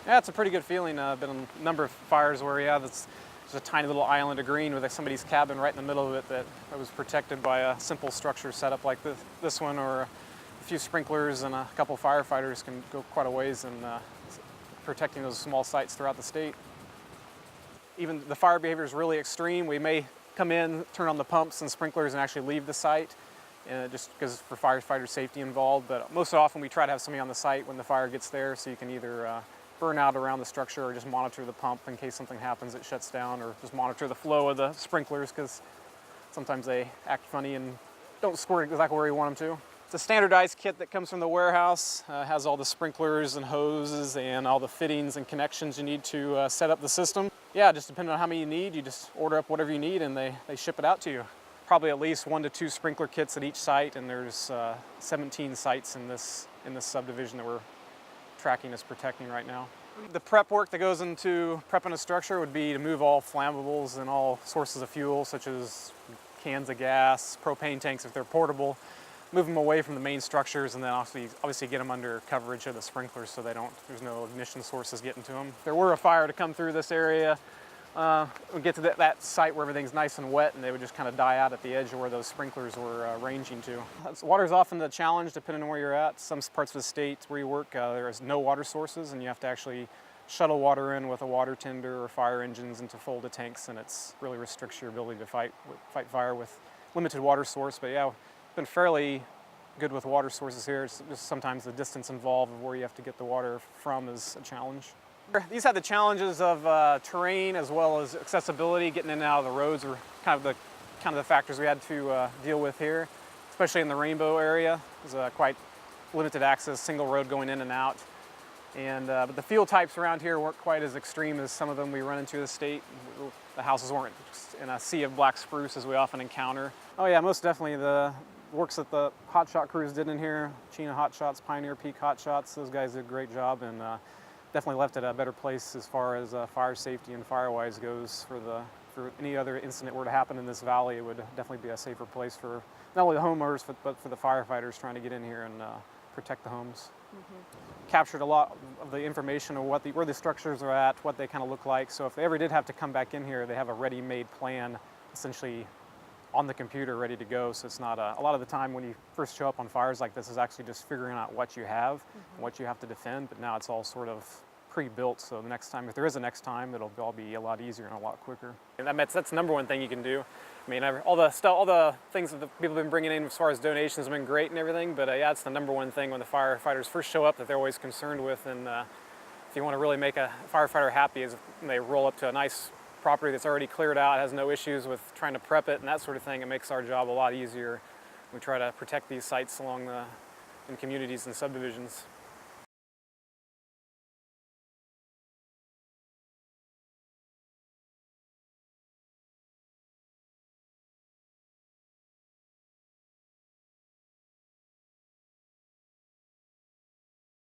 Yeah, it's a pretty good feeling. I've been in a number of fires where, yeah, there's a tiny little island of green with somebody's cabin right in the middle of it that was protected by a simple structure set up like this one, or a few sprinklers and a couple firefighters can go quite a ways in protecting those small sites throughout the state. Even the fire behavior is really extreme. We may come in, turn on the pumps and sprinklers and actually leave the site, just because for firefighter safety involved. But most often we try to have somebody on the site when the fire gets there, so you can either burn out around the structure or just monitor the pump in case something happens, it shuts down, or just monitor the flow of the sprinklers because sometimes they act funny and don't squirt exactly where you want them to. It's a standardized kit that comes from the warehouse, has all the sprinklers and hoses and all the fittings and connections you need to set up the system. Yeah, just depending on how many you need, you just order up whatever you need and they ship it out to you. Probably at least 1 to 2 sprinkler kits at each site, and there's 17 sites in this subdivision that we're tracking as protecting right now. The prep work that goes into prepping a structure would be to move all flammables and all sources of fuel, such as cans of gas, propane tanks if they're portable, move them away from the main structures, and then obviously get them under coverage of the sprinklers so there's no ignition sources getting to them. If there were a fire to come through this area, we'd get to that site where everything's nice and wet, and they would just kind of die out at the edge of where those sprinklers were ranging to. Water is often the challenge depending on where you're at. Some parts of the state where you work, there is no water sources, and you have to actually shuttle water in with a water tender or fire engines into folded tanks, and it really restricts your ability to fight fire with limited water source. But yeah, been fairly good with water sources here. It's just sometimes the distance involved of where you have to get the water from is a challenge. These have the challenges of terrain as well as accessibility. Getting in and out of the roads are kind of the factors we had to deal with here, especially in the Rainbow area. There's quite limited access, single road going in and out. But the field types around here weren't quite as extreme as some of them we run into the state. The houses weren't in a sea of black spruce as we often encounter. Oh yeah, most definitely the works that the hotshot crews did in here, Chena Hotshots, Pioneer Peak Hotshots, those guys did a great job, and definitely left it a better place as far as fire safety and firewise goes. For any other incident were to happen in this valley, it would definitely be a safer place for not only the homeowners but for the firefighters trying to get in here and protect the homes. Mm-hmm. Captured a lot of the information of where the structures are at, what they kind of look like. So if they ever did have to come back in here, they have a ready-made plan, essentially on the computer, ready to go. So it's not a lot of the time when you first show up on fires like this is actually just figuring out what you have, and what you have to defend. But now it's all sort of pre-built. So the next time, if there is a next time, it'll all be a lot easier and a lot quicker. And that's the number one thing you can do. I mean, all the things that the people have been bringing in as far as donations have been great and everything, but yeah, it's the number one thing when the firefighters first show up that they're always concerned with. And if you want to really make a firefighter happy is when they roll up to a nice property that's already cleared out, has no issues with trying to prep it and that sort of thing. It makes our job a lot easier. We try to protect these sites in communities and subdivisions.